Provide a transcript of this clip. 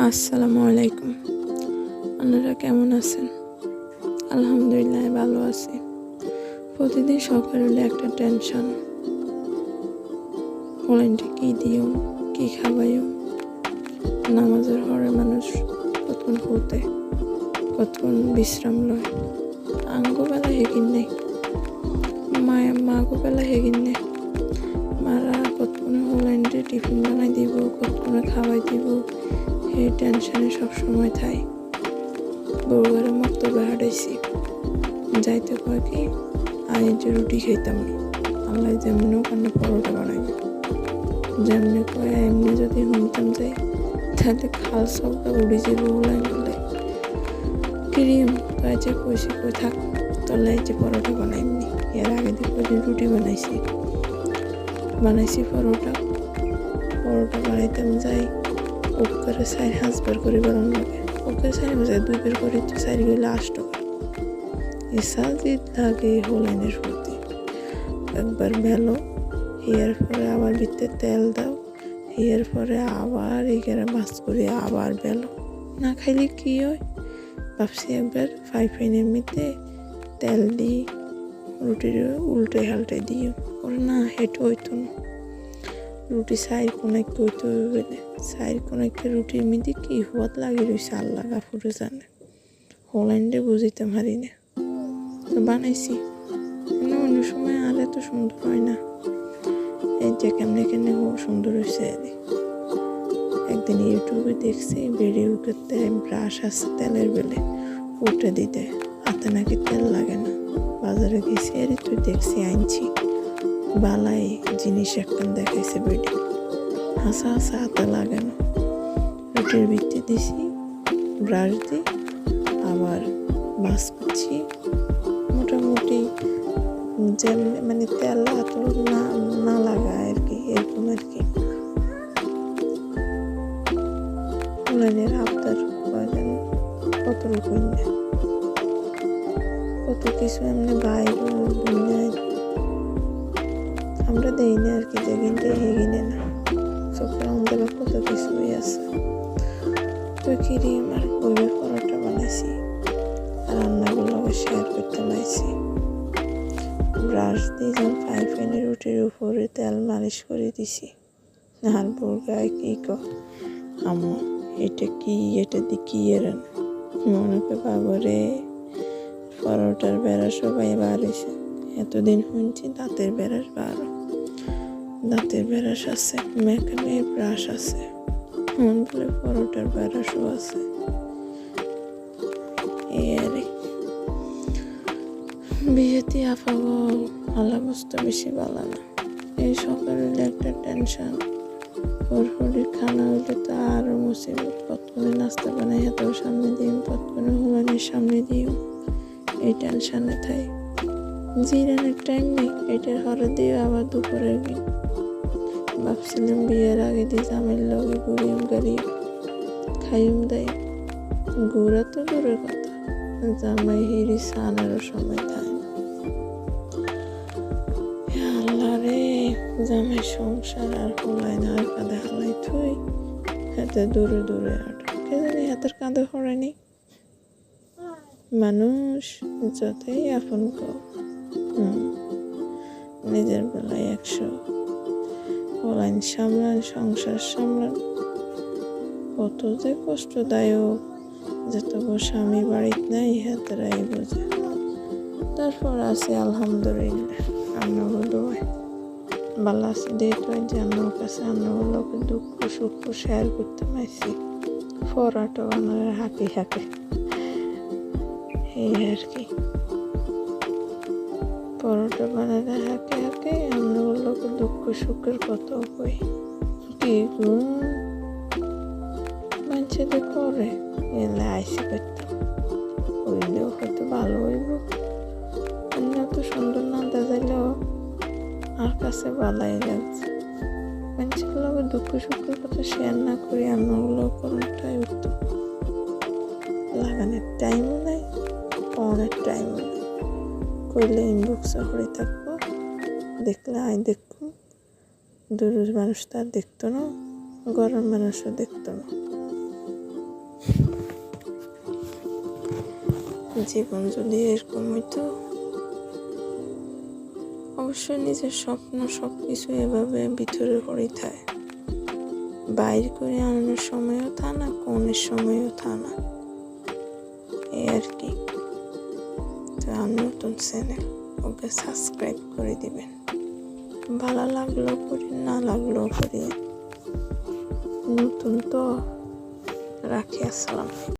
আসসালামু আলাইকুম। আপনারা কেমন আছেন? আলহামদুলিল্লাহ ভালো আছি। প্রতিদিন সকাল হলে একটা টেনশন, হলেনটা কি দিও, কি খাওয়াইও। নামাজের হরে মানুষ কতক্ষণ পড়তে, কতক্ষণ বিশ্রাম লয়। আঙ্গো বেলা হেগিন নেই, মাগো বেলা হেগিন নেই। মারা কতক্ষণে হলেন্ডে টিফিন বানাই দিব, কতক্ষণে খাওয়াই দিব, এই টেনশনে সবসময় থাই। বউয়ের মতো হাঁটাইছি, যাইতে কয় কি আজ যে রুটি খাইতাম না, আল্লাহ যেমনি ওখানে পরোটা বানাইব। যেমনি কয় এমনি যদি শুনতাম যাই, তাহলে খাল সবটা উড়ে যাবে। ওলাই বলে ক্রিম কয় যে কইছি কই থাক, তাহলে যে পরোটা বানাইনি। এর আগে দেখো যে রুটি বানাইছি পরোটা বানাইতাম যাই। ওকে সাইড হাজবার করে বানানো লাগে, ওকে সাইড বাজায় 2 বের করে তো সাইড গেলে 8 টাকা। সাজিদ লাগে হোলাইনের প্রতি। একবার ভেলো হিয়ার পরে আবার ভিতরে তেল দাও, হিয়ার পরে আবার এখানে মাছ করে আবার বেলো। না খাইলে কি হয় ভাবছি একবার ফ্রাইপ্যানের মধ্যে তেল দিই, রুটির উল্টে হাল্টে দিই। ওর না হেঁটে হইতো না, রুটি সাইড কোনাকে হইতে হইবে না। সাইড কোনাকে রুটির মধ্যে কি হওয়াত লাগে রয়েছে আল্লাহ গাফুরে জানে। হোল্যান্ডে বুঝিতে পারি না, তো বানাইছি। অন্য সময় আর এত সুন্দর হয় না। এই যে কেমনে সুন্দর হয়েছে। একদিন ইউটিউবে দেখছি ভিডিও করতে, ব্রাশ আছে তেলের বেলে উঠে দিতে, হাতে নাকি তেল লাগে না। বাজারে গেছি আর তুই দেখছি আনছি বালাই জিনিস একটা দেখাইছে ভিডিও। হাসা হাতে লাগে না। রুটির ভিত্তি দিছি, ব্রাশ দিই, আবার বাস করছি। মোটামুটি যেমনি মানে তেল হাত না লাগায় আর কি, এরকম আর কি। ফুলানের আবদার করেন কত রকম, কত কিছু এমনি বাইরে দুনিয়ায় আমরা দেই না আর কি, যেগিনটা হেগিনে না। চোখের আমাদের কত কিছুই আছে। তো ক্রিম আর বইয়ের পরোটা বানাইছি, আর রান্নাগুলো শেয়ার করতে পারছি। ব্রাশ দিয়ে যেমন ফ্রাইপ্যানের রুটির উপরে তেল মালিশ করে দিছি। আর বোরগায় কি আম্মু এটা কি, এটা দিয়ে কি এরেন মনে করে বাবরে পরোটার বেড়া সবাই বার হয়েছে। এতদিন শুনছি দাঁতের বেড়াস দাঁতের বেড়াস আছে, মেকানে ব্রাশ আছে, মন বলে পরোটার বেড়াসও আছে। এই আর বিয়েতে আফাগো ভালো অবস্থা বেশি ভালো না। এই সকাল হইলে একটা টেনশন, হরির খানা হইলে তো আরও মুসিবত। কতক্ষণে নাস্তা বানাই হাতেও সামনে দিও, কতক্ষণে হোলানের সামনে দিও, এই টেনশনে থাই। জিরানের টাইম নেই, এটার হরে দিও আবার দুপুরের দিন। ভাবছিলাম বিয়ের আগে দিয়ে জামের লগে ঘুরিম গাড়ি খাইম দেয়, ঘুরা তো দূরের কথা, জামাই হিরি সানেরও সময় থাকে না। আল্লাহ রে, জামাই সংসার আর হলাই না, আর কাঁধে হালাই থুই হাতে দূরে কে জানি হাতের কাঁধে হরায়নি। মানুষ যতই আপন নিজের বেলায় 100, হলাইন সামলান, সংসার সামলান কত যে কষ্টদায়ক। যত স্বামী বাড়িতে নাই হাতেরাই বোঝে। তারপর আছে আলহামদুলিল্লাহ, আমরা দোয়াই ভালো আছে। দেখো যে আমার কাছে লোকের দুঃখ সুখ শেয়ার করতে পারছি। পরাটা বানার হাঁকে এই আর কি, পরোটা বানালে হাঁকে আমরা লোকের দুঃখ সুখের কত কই। কি মানুষদের করে এলে আইসি করতাম, হইলেও হয়তো ভালো হইব। এত সুন্দর না দেখাইলেও আর কাছে ভালাই লাগছে। মানুষের লোকের দুঃখ সুখের কথা শেয়ার না করি রান্নাগুলো করাটাই উত্তম। লাগানোর টাইমও নাই, অনেক টাইমও নেই। করলে ইনবক্সে হয়ে থাকবো, দেখলে দেখুন। দূরের মানুষ তার দেখতো না, ঘরের মানুষও দেখতো না। জীবন যদি এরকম হইতো, অবশ্যই নিজের স্বপ্ন সব কিছু এভাবে ভিতরে করেই থাকে, বাইর করে আনানোর সময়ও থা না, কোনের সময়ও থা না, এই আর কি। তো আমার নতুন চ্যানেল, ওকে সাবস্ক্রাইব করে দিবেন। ভালো লাগলেও করি, না লাগলেও করি। নতুন তো রাখি, আসসালাম।